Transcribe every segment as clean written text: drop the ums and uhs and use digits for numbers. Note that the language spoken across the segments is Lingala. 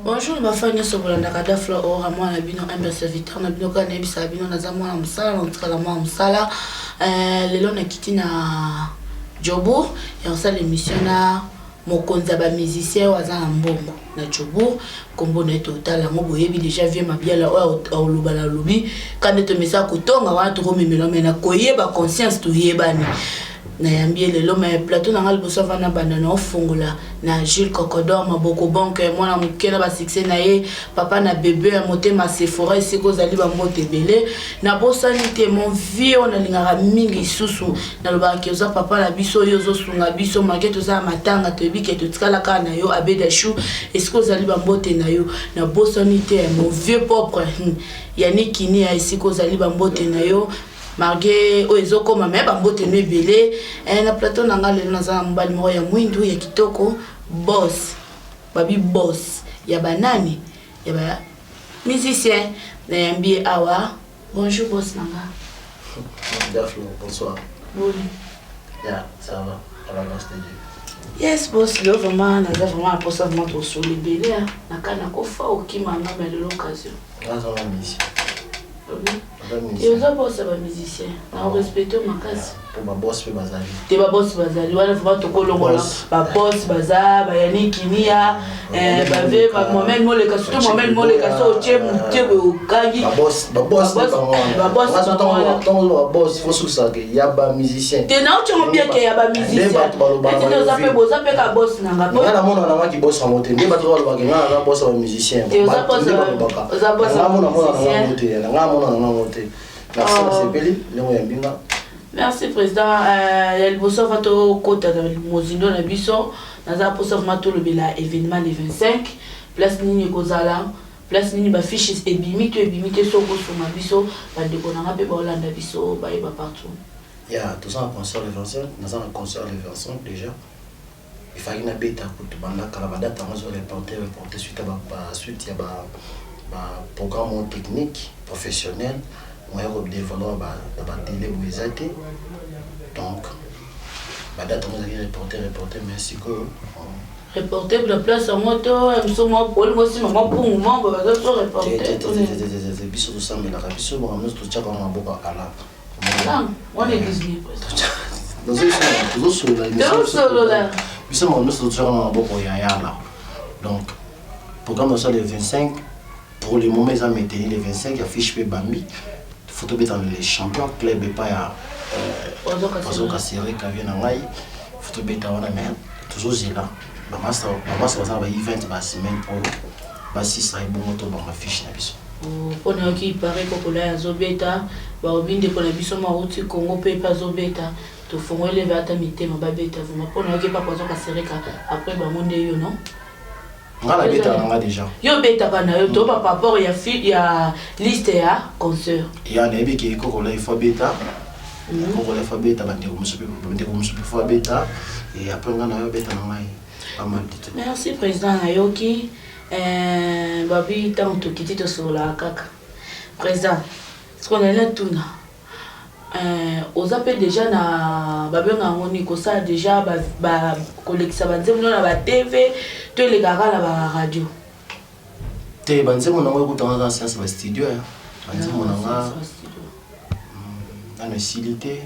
Bonjour, ma famille sur la Nakada Fleur au Ramon Abino, un serviteur, Nabino Kanebi Sabino, Nazamo Amsala, Ntralamo Amsala, les lots na quitté na Jobo, et on sait l'émission na Mokonza ba musicien ou Azan Mbongo, na Jobo, Combo net total, la Mobo Yebi déjà vieux ma bien là, au Lubala Lubi, quand tu mets ça couton, on va te remettre mais na koye ba conscience tu yebani. Na yambie lelo ma plateau na ngal boso vana bandana ofungola na Jules Cocodor maboko banque mwana mukela ba succès na ye papa na bébé a monté ma Sephora siko zali ba mbote belé na bosani te mon vie on a lingara mingi susu na loba kioza papa na biso yozo sunga biso maketo za matanga to bike to tikala kana yo abeda chou esiko zali ba mbote na yo na bosani te mon vieux propre yani kini ya esiko zali ba mbote na yo Margué oezoko mama bambote no ebele na plateau na ngal lelo naza mbali moko ya mwindu ya kitoko boss babi boss ya banani ya ba musicien na yambi awa bonjour boss nanga bonsoir oui yeah ça va à la base de yes boss le vraiment naza vraiment pour ça vraiment trop sur lebele na kana ko fa okima ngamba de l'occasion grâce à la mission. Et aux autres, c'est un musicien. On respecte ma casse. Pour ma boss, c'est bazali. Tu vas boss bazali. On va te coller ma boss bazar, bayani kinia, bavé, moi-même moi les cas, surtout moi-même moi les cas au tchè, au kagi. Ma boss, ma boss. Ma boss, faut sous ça que y a ba musicien. Tu n'as pas bien qu'il y a ba musicien. Tu n'as pas beau ça peut ka boss nanga. Ngana mona na qui boss en monter. Ndeba to ba ngana na boss ba musicien. Tu n'as pas ça boss musicien. Merci président. Il bosso va to kota mozindo na biso. Naza posa mato le bela événement le 25. Place nini kozala. Place nini ba fiches ebimi te soko sur ma biso. Ba de konanga pe ba Hollande biso ba eba partout. Yeah, tout ça un concert le 25. Naza un concert le 25 déjà. Il fallait na beta kutu banda kalabada tamazo reporter suite à suite ya ba programme technique professionnel on a développé la télé donc date on a reporter merci que reporter la place en moto moi pour aussi maman pour moment va reporter biso ça mais la biso on nous tout ça comme un beau ala on est Disney biso on nous tout ça comme un beau ya là donc programme ça le 25. Pour le moment, ils ont mis les 25, il y a fiche P Bambi. Photo dans les champions, club et pas à Ozo Kasseri, qui vient en Haï. Photo bêta, on a mis toujours là. La masse, ça va event, la semaine pour la 6 bon moto dans la fiche. On a qui paraît que là, Zobeta, Babine de Ponabiso, Marouti, Congo, Pepa, Zobeta. Tu fais lever à ta mité, ma babeta. Vous m'apprenez qui pas Ozo Kasseri après Bamonde, non? La bêta déjà. Yo bêta kana yo to par rapport il y a liste ya concert. Il y a un ébi qui est ko la fois bêta. Ko la fois bêta bande ko musupi fois bêta et après on a yo bêta na mai. Pas mal dit. Merci président Nayoki. Babi tant to kiti to sur la kaka. Président, ce qu'on est là tout na. Aux appels déjà na babeng'a ngoni ko ça déjà ba collecte banzemo na ba TV to les gars la ba radio te banzemo na ngo ko dans science ba studio banzemo na nga dans le silité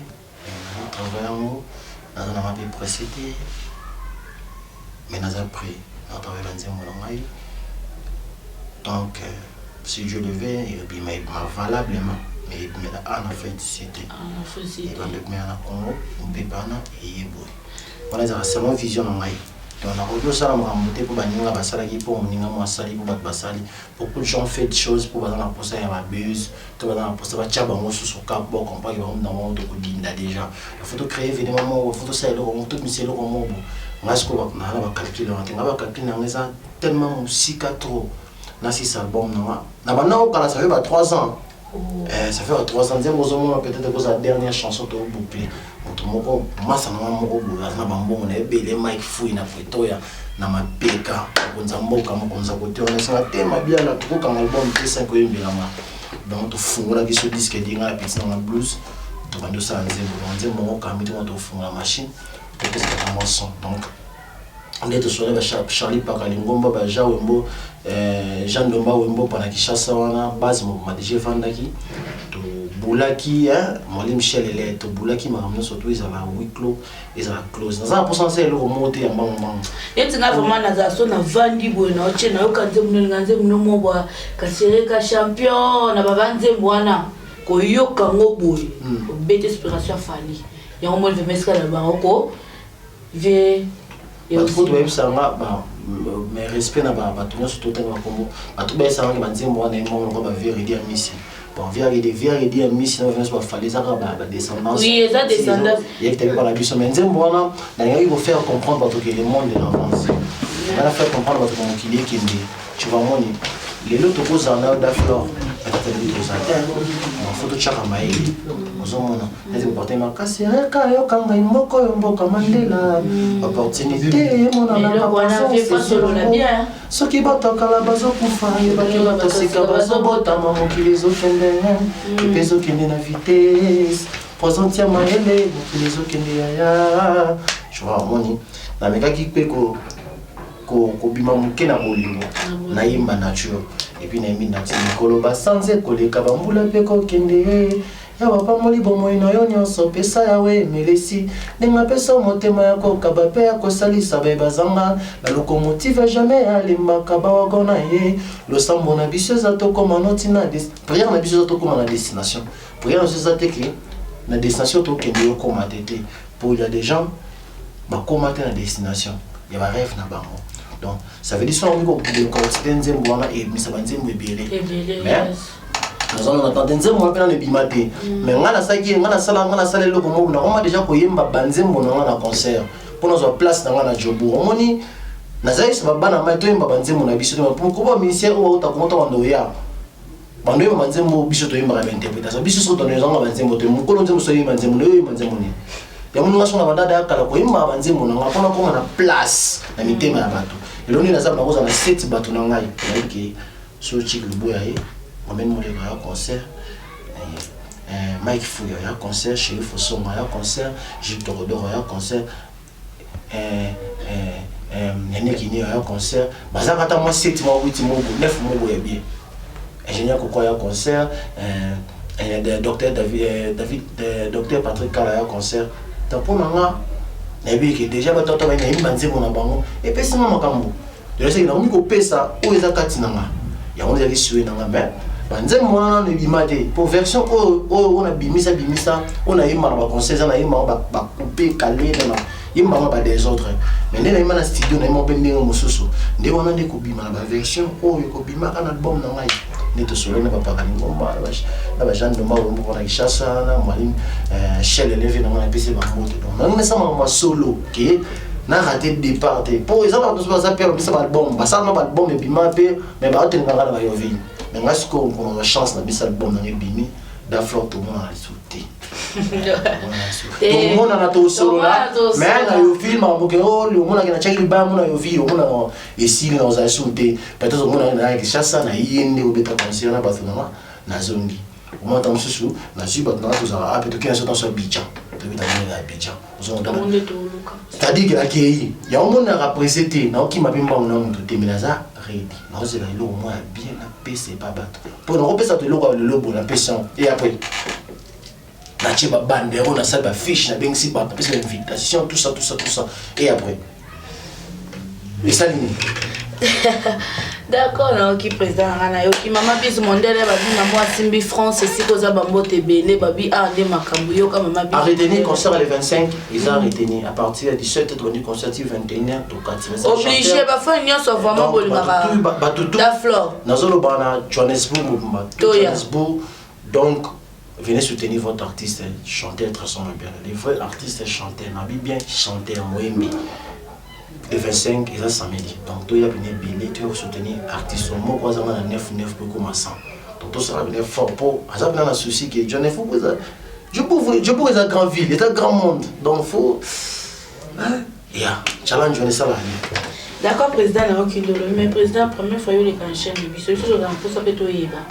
travaillons dans un peu précédé mais nous avons pris à travers banzemo na ngai donc si je le vais il bien valablement mais on a fait c'était et on a mis en Congo on peut pas et voilà c'est mon vision en mai on a reçu ça on a monté pour baninga basala qui pour moninga moi sali pour basali beaucoup de gens fait des choses pour bazana pour ça il y a buzz tout bazana pour ça va tchaba moi sur cap bon comprend que on dans monde ko dinda déjà il faut créer évidemment il faut ça le on tout monsieur le comment moi ce qu'on a va calculer on va calculer on ça tellement musique trop na 6 albums na bana au kana ça fait 3 ans. Ça fait 3 ans peut-être que la dernière chanson de boucler. Moko masa na moko bola na bambo na ebele mic fouille na Pretoria na mapeka konza mboka mokonza kote on ça tema bien na tout comme album T5 yembelanga. Donc to fungula kiso disque dinga la petite na blues to bando ça nzembo moko kamiti to fungula machine pour que ça soit son. Donc on est sur le Charlie Pakalingomba, Jean Wembo, Jean Domba Wembo, Panakishasa, base, m'a déjà vendaki. Boulaki, Molly Michel et to Boulaki, m'a ramené surtout, ils avaient un huis clos, ils avaient close. Dans un pourcentage, ils ont remonté en bas. Et tu as vraiment la zone à Vandi Bueno, tu n'as aucun démon, Kassireka champion, n'a pas vendu Moana, Koyoka Moboy, bête inspiration Fali. Et on m'a fait mettre la Baroko, j'ai. Et aussi, ça mais respect n'a pas tout sur tout un combo. À tout bas, ça va dire moi, on va vérifier à Miss. Bon, vérifier à Miss, on va faire ça va descendance. Oui, ça descendance. Il y a que la mission, mais moi, il faut faire comprendre que le monde est en France. Il va faire comprendre qu'il est qui tu vas monter. Les autres causes en a d'affaires. Photo chaka maili ozomona ezi porter ma kasireka yo kanga imoko yo mboka mandela opportunité mona na pas soki batokala bazokufa yebaki batosika bazobotama mokili ezokende ezokende na vitesse présente ya mayele mokili ezokende yaya je vois moni namekaki mpe kobima moke na bolingo nayemba nature et puis naimi nature mikolo basanze koleka bambula mpe kokende ya bapamoli bomoi na yo nyonso pesa yawe emelesi ndenge apesa motema ya kokaba mpe ya kosalisa baye bazanga na locomotive jamais alembaka bawako na ye losambo na biso eza tokóma noti na prière na biso eza tokóma na destination prière na biso eza te ke na destination tokende yokóma te te pour il y a des gens bakóma te na destination ya barêve na bango. Donc, ça veut dire que nous avons quotidien et nous avons dit mais nous avons entendu dire moi pendant le bimate mais on a ça qui on a ça le comme on a déjà koyemba banzembo na concert pour nous place dans la jobu on ni nazai ça va na mato yemba banzembo na biso pour ko ministère ou ta comment on doya bando yemba banzembo biso to yemba interprétation biso so donner dans banzembo to mukolo nzembo so yemba banzembo ni ya mungu ngasona badada akala koyemba banzembo na ngapona ko na place na mitema ya bato. Et là, on a 7 bateaux dans la vie. Sur le Chic Luboya, on a un concert. Mike Fouille, il y a un concert. Chéri Fosson, il y a un concert. Gilles Torodor, il y a un concert. Yannick Guinée, il y a un concert. Bazakata, moi, 7 mois, 8 mois, 9 mois, il y a bien. Ingénieur Koko, il y a un concert. Docteur Patrick Kala, il y a un concert. Tampon, que déjà batata ba na banzemo na bango et puis c'est makambo de ça na miko pesa o eza katinanga ya on ezali sué nanga mais banzemo na ne bimate pour version on a bimisa on a yima ba conseil na yima ba couper caler na yima ba des autres mais na yima na studio na yima bende mosusu nde wana nde ko bima ba version o ko bima kana album na ngai neto solo na papa Kalingomba na ba Jean Domba Wembo na Kishasa na Mwalimu Shell Elevé na na PC ba moto donc na sama solo ke na raté départ pour exemple on ça perdre ça album ba ça na album et bima pe mais ba tenga ngala ba yovi mais ngas ko on a chance na bisa album na bimi da flot tout monde a sauté tout le monde a tout solo là mais na yo film en que oh le monde a chaki ba mon na yo vi on a ici na za sauté peut-être on a na Kishasa na yende au beta concert na ba na zongi au moins dans ce sou na si ba na tout ça a peut-être qu'il y a dans ce Abidjan peut-être dans Abidjan c'est-à-dire que la kei ya on a représenté na qui m'a bien ba on a tout mais ça ready na c'est là au moins bien la PC pas battre pour nous repérer ça le logo la pression et après na chiba bandero na ça ba fiche na bengi si ba parce que invitation tout ça et après et ça d'accord na qui président ngana yo ki mama biso mondele ba bi na moi simbi France si koza ba mbote belé ba bi a ndé makambu yo ka mama bi arrêté concert le 25 ils ont arrêté à partir du 17 du concert 21h to 4 obligé ba fa nyonso vraiment bolingaka da flore nazolo bana Johannesburg donc venez soutenir votre artiste chanteur très son bien les vrais artistes chanteurs na bi bien chanter moyembi. Le 25 et ça samedi. Donc, tu as venu billet, tu as soutenu artiste. Moi, quoi, ça va 9 pour commencer. Donc, tout ça va venir fort pour. Ça va un souci que je ne faut pas. Je peux les grandes villes, les grands monde. Donc, il faut. Challenge, on est ça là. D'accord, président, mais président, première fois, il y a les canchens de biso. Je suis pour ça que tu es là.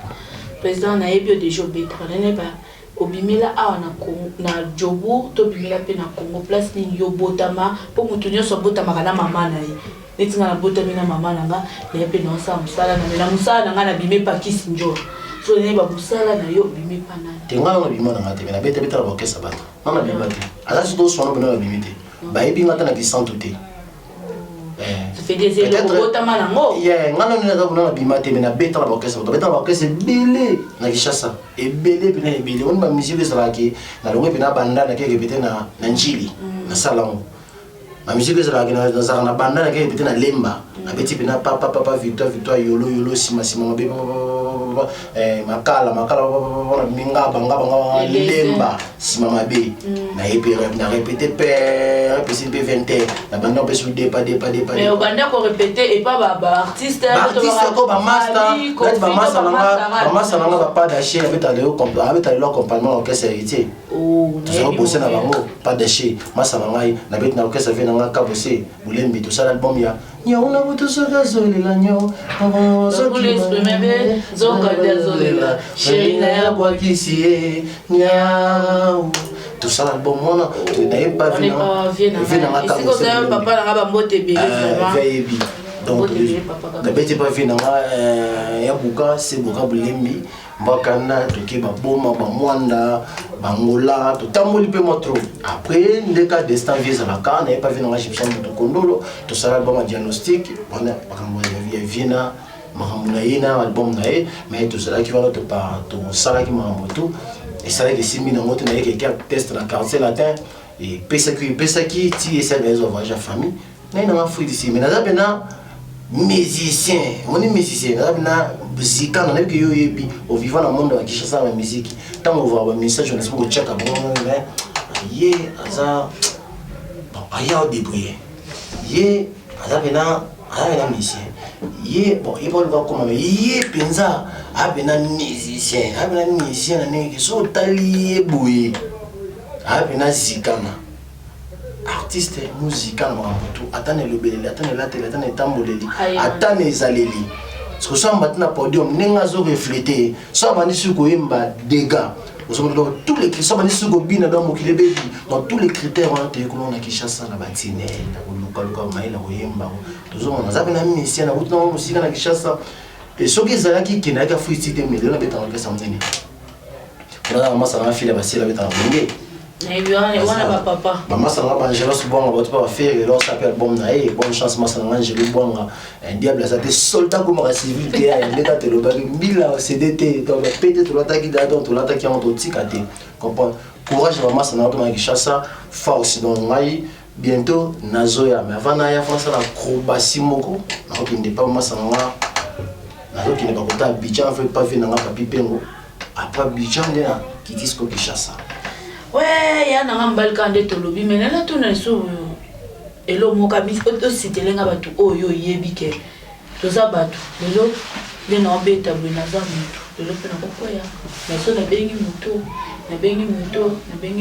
Président, on a eu déjà au béton. obimela awa na Djobo to bimela pe na Congo place ni yobotama po mutu nyonso botama kana mama na ye neti nga na botami na mama na nga na pe na sa musala na musala na nga na bime pa kisi njo so ne ba musala na yo bime pa na te nga na bima na nga te na beta beta ba kesa bato mama bima te ala so to so na bina bimite ba ebi nga ta na kisantu te fait des élèves botama na ngo yeah nga na na na bima te na beta ba kesa bato beta ba kesa belé na kishasa e belé pina e belé on ba musique ça ki na longo pina banda na keke bete na njili na salamo na musique ça na za na banda na keke bete na lemba na beti pina papa victoire yolo sima be makala na minga banga lemba sima mabe na epere na répéter père répéter pe 20 na banda pe sur dépa mais au banda ko répéter et pas ba artiste ko ba master na ba pas d'aché avec leur compagnon orchestre héritier ça bosser na bango pas d'aché masa na ngai na bet na orchestre vena nga ka bosser bulembi tout ça l'album ya nyo na buto so gazoli la nyo so pour l'exprimer bien zo gazoli la chérie na ya bois kisi nyao tout ça l'album on n'a pas vu na nga ici ko ça papa na ba mbote belé vraiment donc na beti pas vu na ya buka c'est buka bulembi mbakana toki ba boma ba mwanda bangola to tamboli pe motro après ndeka destin visa la kana et pas vu na chipsan to kondolo to sala album diagnostic on a bakambo ya vina mahamuna ina album na e mais to sala ki wala to pa to sala ki mahamoto et sala ki simi na moto na yeke test na quartier latin et pesa ki ti essa les voyages à famille na fruit ici mais na bena musicien on est musicien na musique on a que yo yebi au vivant dans le monde qui cherche la musique tant on voit un message on espère que check bon mais yé ça bon aya au débrouiller yé ça bena musicien yé bon il va le voir comment mais yé penza a bena musicien na niki so tali boué a bena zikana artiste musical tout attendez le belé attendez la télé attendez tamboleli attendez zaleli ce que ça maintenant podium nenga zo refléter ça bani su ko yemba dégâts dans tous les critères ça bani su ko bina dans mokile bebi dans tous les critères on a te ko na Kinshasa na batine na luka maila ko yemba toujours on a zabe na musicien na utna musique na Kinshasa et ce qui zalaki kinaka fuiti te mele na beta ka samzeni on a ça na file basila beta ngé papa maman sanga bangelos bonga boto pa faire leur s'appelle bon na e bonne chance masanga angelo bonga un diable ça te soldat comme la civil te ya ndeka te loba mila CDT to pété to l'attaque d'adon to l'attaque en totikate comprends courage maman sanga to Kinshasa force donc ngai bientôt nazoya mais avant na ya France la acrobatie moko na ko ndé pas maman sanga na ko ne pas kota Abidjan fait pas venir na papi pengo après Abidjan na kitisco Kinshasa. Ouais, ya na ngambal kande to lobi mais na to na so elo moka bi to sitelenga batu oyo yebike to za batu lelo le na obeta bwe na za mutu lelo pe na kokoya na so na bengi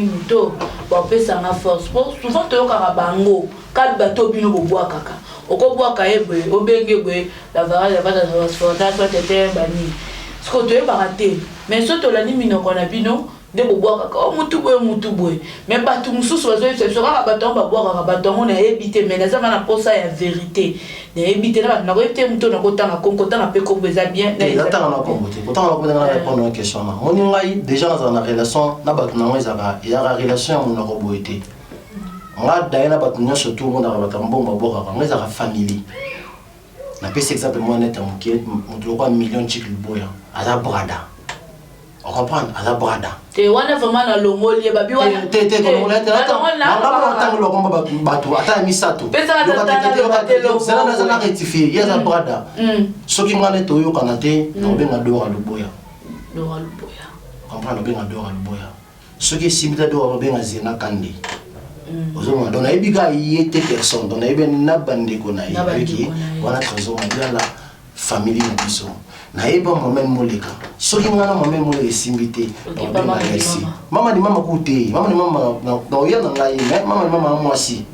muto ba pesa na force pour souvent to yoka bango kad bato bino bobwa kaka okobwa ka ebwe obenge bwe la varale va dans transportation tete bani sko to e baraté mais so to la ni minoko na bino de boboaka ka mutu boy mais batu mususu bazo sera baton baton na éviter mais ça na posa ya vérité na éviter na ko éviter mutu na kotanga konkotanga pe ko beza bien na tanga na kombote kotanga ko na répondre à question na moni ngai déjà dans une relation na batu na ngeza ya relation na ko boité nga daina batu nyonso tout monde na batambomba boka ngeza ka family na pese exemple moi net amukie mutu ko million chikli boya ala brada on comprend à la brada te wana vraiment na longoli babi wana te ko la ta ngamba ta lo komba batu ata misato ça na rectifier ya za brada soki ngane to yo kana te na benga dora luboya comprendre benga dora luboya soki simita dora benga zena kande ozoma dona ebiga yete personne dona eben na bande ko na yiki wana trésor la famille na biso na eba moment moleka soki ngana moment moleka simbité mama ni mama koute mama ni mama na ya na ngai mais mama ni mama mwasi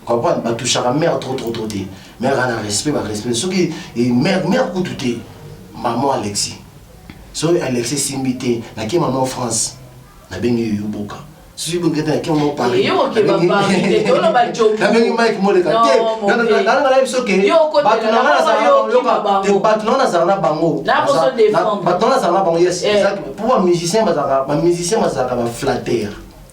comprendre ba touchera mère trop té mère ana respect soki mère koute maman Alexis so Alexis simbité na ki maman France na bengi yoboka si vous avez un mot pareil. Yo ok papa, tu no ba job. Na bengi Mike mo le ka te. Na na biso ke. Batona za bango. Na boso défendre. Batona za bango yes. Exact. Pour un musicien bazaka ba flatteur.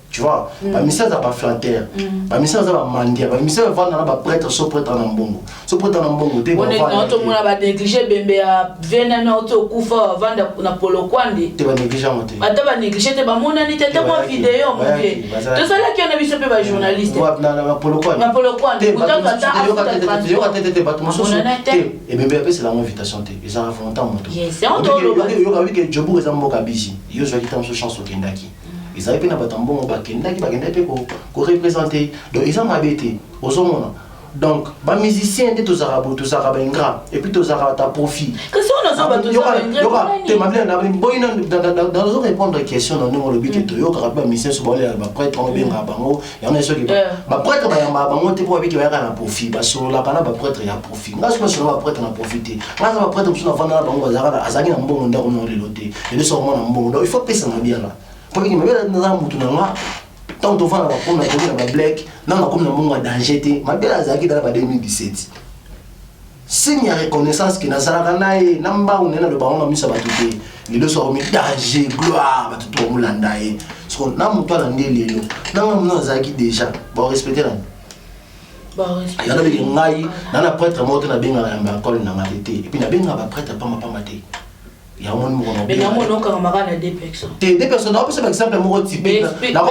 Tu vois, ba musicien za ba flatteur. Ba musicien za ba mandia, ba musicien va na ba prêtre so prêtre na mbongo. So prêtre na mbongo te ba. On est auto mona ba négliger bembe ya vena na auto kufa vanda na polo kwande. Te ba négliger moté. Ata ba négliger te ba mona ni tete mo vidéo mon vieux. To sala ki on a biso pe ba journaliste. Na polo kwande. Na polo kwande. Yo ka tete ba to so. Et bembe pe c'est la invitation te. Ils ont volonté moto. Yes, c'est on to lo ba. Yo ka wi ke jobu za mboka bizi. Yo zo ki tam so chance okendaki. Ils avaient pas tambon bakendaki ko représenter donc ils ont habité aux hommes donc ba musicien de tous arabes ingrat et puis tous arabes à profit que si on a ça ba tous ingrat te mabla na boina dans répondre question dans numéro but que yo ka ba musicien so ba prêtre on benga bango y en a ceux qui ba prêtre ba yamba bango te pour avec ba na profit ba solo la kana ba prêtre ya profit ngas ko solo ba prêtre na profiter ngas ba prêtre so na vana bango bazaka azaki na mbongo ndako no lelote et de so mo na mbongo donc il faut pesa na bien là. Parce que je tant on va comme la black, non comme le monde danger te, ma belle azaki dans la 2017. S'il y a reconnaissance qui n'a pas naï, namba ou nena le baron a mis sa batute, les deux sont mis danger, gloire, batute au moulandaï. Ce qu'on a mon toit dans les lieux, non non azaki déjà, bon respecter là. Il y en a des naï, dans la prêtre morte na benga na école na malité, et puis na benga ba prêtre pas maté. Il y a un monde mais il y a un monde qui a deux personnes. Deux personnes, on peut par exemple un typique. En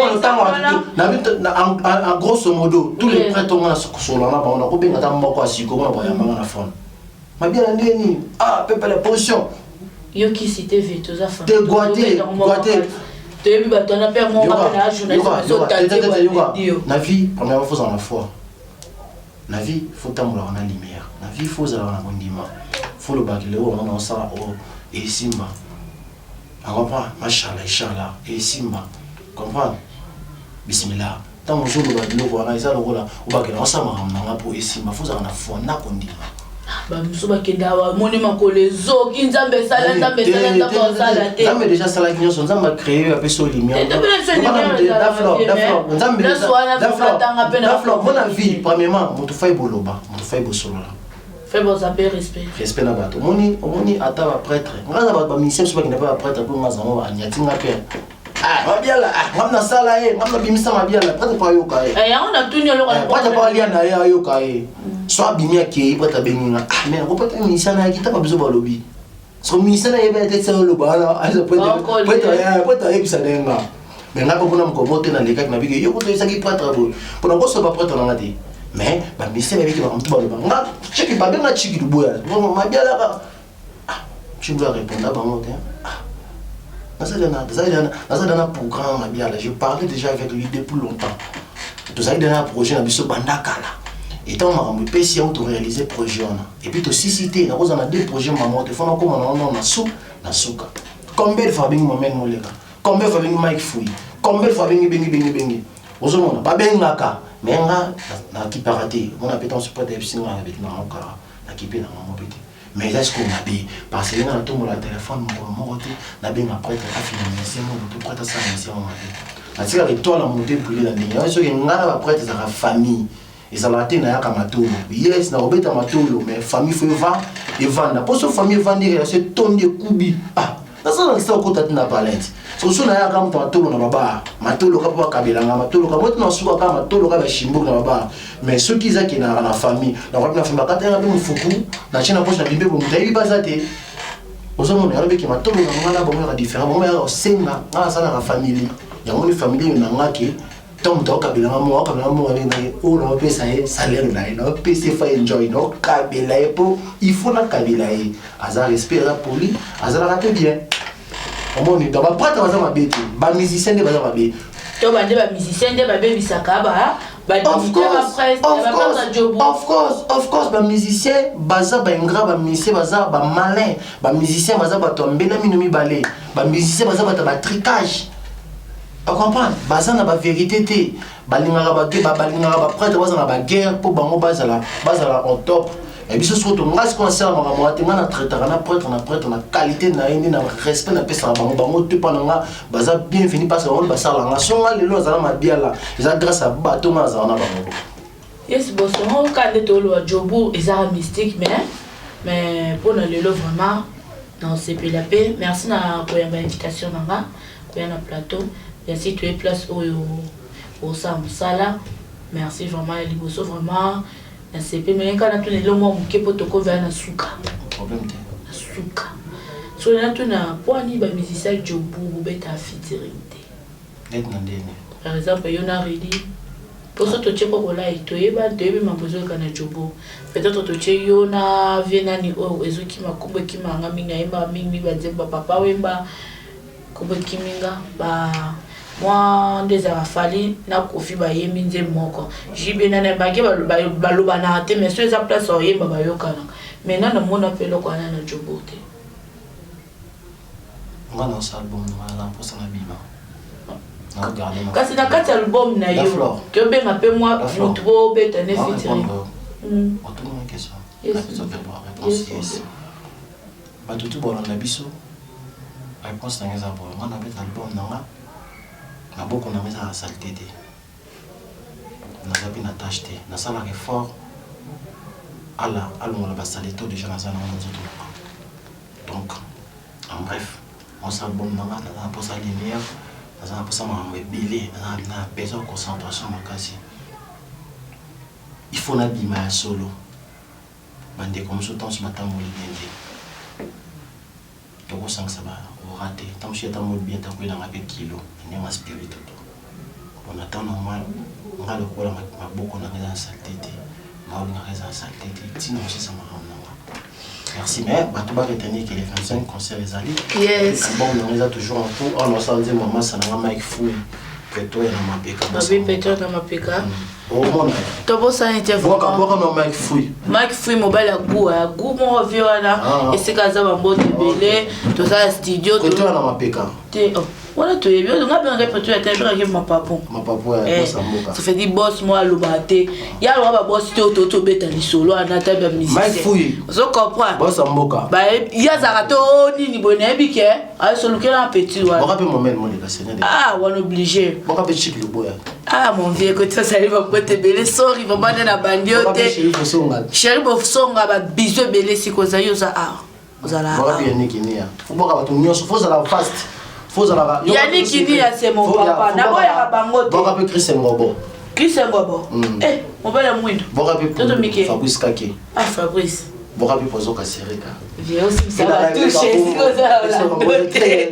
grosso modo, tous les prêtres ont sur la on a combien de temps on a si comment on va y avoir la faune. Ma bien ni ah peuple la position. Yo qui cité vite aux affaires. De Guaté. Tu as vu bah ton appel mon na journaliste. La vie première fois dans la foi. La vie faut tambour la lumière. La vie faut aller na bondima. Faut le bac le on ça et Simba. On comprend, machallah, inchallah, et Simba. Comprends? Bismillah. Tant que je vous dis, on a ça, on va que l'ensemble pour et Simba, faut en avoir, on a conduit. Bah, nous sommes monument que les eaux qui nous ont déjà ça, nous avons créé un peu sur lumière. Mon avis, premièrement, mon fait boloba, mon fait bosolola. Fais vos appels respect. Respect na bato. Moni ata ba prêtre. Ngaza ba musicien so ba kina ba prêtre pour ngaza mo anyati ngape. Ah, mabiala. Ngamna sala ngamna bimisa mabiala. Prêtre pa yoka on a tout nyolo ka. Prêtre pa lia na yoka So bimia ke prêtre benga. Ah, mais ko prêtre musicien na kita pa biso ba lobi. So musicien na yeba tete sa loba na. Aza prêtre bisa denga. Mais ngapa kuna mkomote na leka na bige yo ko to isaki prêtre bo. Pona ko so ba prêtre na ngati. Mais bah monsieur avec va tout le monde check pas bien la chic du bois ma bien là tu dois répondre à bon dans un programme ma bien là je parlais déjà avec lui depuis longtemps tout ça dans un projet na biso bandaka là et tant ma PC auto réaliser projet on et puis to cité na cause on a deux projets maman te font comme on na suka combien de fois bengi moment molega combien de fois bengi Mike Fouy combien de fois bengi ozomona ba bengaka mais na kiparate on a pété support des piscines avec na encore na kipe na maman pété mais est-ce qu'on a bien parce que na tombe la téléphone mon côté na bien après ta finaliser mon tout prêt à ça mais on a na tira les toiles à monter brûler la ligne est-ce que ngana ba prêt à la famille et ça la tena ya kamatolo yes na obeta matolo mais famille faut va et vendre pour ce famille vendre c'est tonne de kubi ah na ça na ça ko tatina palette so so na ya ka mtu matolo na baba matolo ka pa kabela nga matolo ka moto na suka ka matolo ka ba shimbo na baba mais ceux qui zaki na famille na kwa na famille ka tena be mfuku na china poche na bimbe bo mutayi bazate ozo na yabe ki matolo na ngala bo ya différent bo ya senga na sala na famille ya ngoni famille na ngaki tant to kabela nga mo na o na pesa salaire na no pesa fa enjoy no kabela po il faut na kabela azar respect pour lui azar la bien. On est dans ma prête à ma bête, ma musicien de ma bête. Tu vas dire, ma musicien de ma bête, ça va. Of course, ma musicien, baza, ba ingrat, ba musicien, baza, ba malin, ba musicien, baza, ba tombena minomi balé, ba musicien, baza, ba tricage. Tu comprends? Baza na ba vérité te, balingara ba guerre, balingara ba prêtre, baza na ba guerre pour bango baza la au top. et biso soto ngas ko sala makamwa te ngana traiter na prêtre na qualité na indi na respect na pesa bango te pananga baza bienvenue parce que on ba sala nga songa lelo zala mabiala eza grâce à bato nga za na bango. Yes, bon, son cas de Tolo à Djobu est un mystique, mais pour le lelo vraiment dans CPLAP, merci pour l'invitation pour un plateau, merci tu es place au Samsala, merci vraiment les liboso vraiment na CP mais quand on est là moi muke potoko vers na suka problème te na suka so na tuna poani ba musicien Djobu beta featuring te net na ndene par exemple yona redi pour ça tu ko kola itoyeba toyebi mabozo kana Djobu peut-être tu yona vienani o ezoki makombo kimanga minga yemba mingi ba zemba papa wemba kombo kiminga ba moi des afali na kofi ba yemi nze moko jibena na bage baloba na te mais sur esa place o yemba ba yokana mais na mona pelo kwa na Djobu te ngana sa album na pour ça na bima na regarder kasi na kati album na yo que be ngape moi mutubo beta ne featuring otuna question ça fait pas réponse yes ba tout bon na biso réponse na ngeza bon ngana beta album na na beaucoup na mesa saleté te na zapi na tâche te na sala effort ala alongola ba saleté déjà na zana na zoto donc en bref on s'album na na pour sa lumière na pour ça ma belé na besoin de concentration makasi il faut na bima solo bande comme ce temps ce matin mo libende to ko sang ça va raté tant que j'étais mal bien tant que dans avec kilo ni ma spirit tout on attend normal on va le quoi ma beaucoup na raison saleté ma on a raison saleté sinon c'est ça ma merci mais bah tu vas retenir que les 25 concerts les alliés yes bon on les a toujours en tout on s'en dit maman ça n'a pas fou que toi et ma peka babi peto na mapeka au monde to bo ça était vraiment bon Mike Fouy mobile à goût mon violana et c'est kaza bambo belé to ça studio to toi na mapeka te voilà tu es bien on a bien répété à tel que ma papa ça fait dit boss moi le baté ya lo ba boss to beta li solo ana ta ba musicien Mike Fouy so comprend boss mboka ba ya zarato nini boné bike a solo que un petit wa bon rappel moment mon les ah on obligé bon rappel chic le boy ah mon vieux que ça ça va pas te belé sorry va pas na bandiote chéri bo songa ba biso belé si ko za yo za ah ozala bon rappel ni kinia faut pas que tu faut ça la fast Yannick Kini c'est mon papa. D'abord il y a Bangote. Bon rappel Chris Ngobo. Chris Ngobo. Eh, mon père est mouindo. Bon rappel Fabrice Kake. Ah Fabrice. Bon rappel Pozo Kasereka. Viens aussi ça va toucher si vous avez la beauté.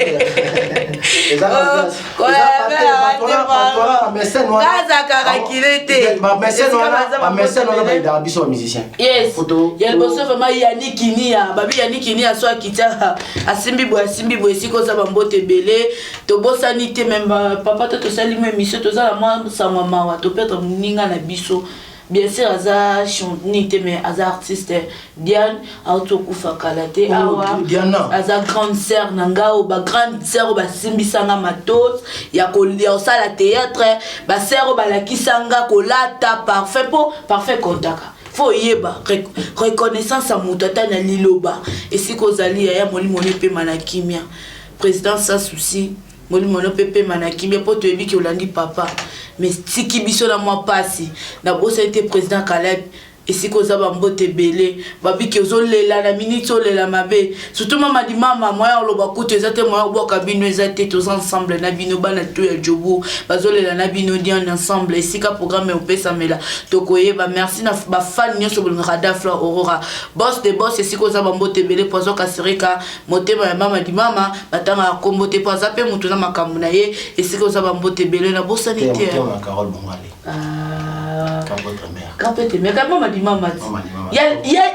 Yes. Il y a le boss vraiment Yannick Kini babi Yannick Kini a soit quitté asimbi bo si ko za bambote belé to bosanité même papa to sali même mission to za la moi sa maman wa to peut-être ninga na biso. Bien sûr, Aza chanté mais Aza artiste Diane Autokufa Kalate Aza grande sœur Nanga ou ba grande sœur ou ba Simbisanga Matos ya kolia ça la théâtre ba sœur ou ba la kisanga kolata parfait contact faut yeba reconnaissance à mutata na liloba et si kozali ya molimo pe manakimia président sans souci molimo pepe manakimia po to ebi ki olandi papa mais si qui biso na moi passi na bossa été président Caleb et si koza bambote belé babi ki ozolela na minute olela mabe surtout mama di mama moya loba kutu ezate moya boka bino ezate tous ensemble na bino bana to ya Djobu bazolela na bino dian ensemble et si ka programme au pesa mela tokoyeba merci na ba fan nyoso bolunga radafla aurora boss de boss et si koza bambote belé pozo kasereka motema ya mama di mama batanga kombote poza pe mutu na makambu na ye et si koza bambote belé na bossa nité Carole Bongale Kapete mais quand mama di mama ya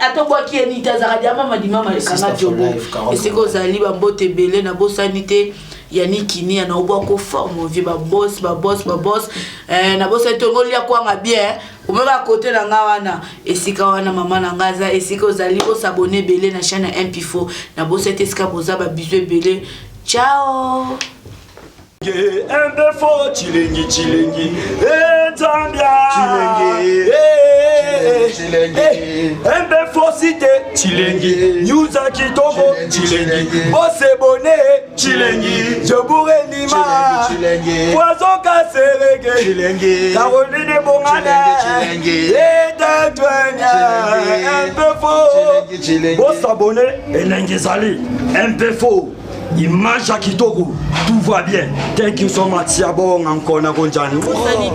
atobwa ki ni tazara dia mama di mama le kanga Djobu et c'est que zali ba mbote belé na bosanité Yannick Kini na obwa ko forme vie ba boss na bossa tongoli ya kwanga bien o même à côté na ngawana et sika wana mama na ngaza et c'est que zali ko s'abonner belé na chaîne Impifo na bossa tesika boza ba bisou belé ciao. Un peu fort, chilengi, chilengi, Zambia, chilengi, un peu fort cité, chilengi, Nyuza Kitoko, chilengi, Bosse Bonnet, chilengi, Joboure Lima, Poisson Kasserege, chilengi, Caroline Bongana, et Tatoania, un peu fort, Bosse Bonnet, et Nengizali, un peu fort. Image à Kitoko, tout va bien. Thank you so much, Siabong, encore na Gonjani.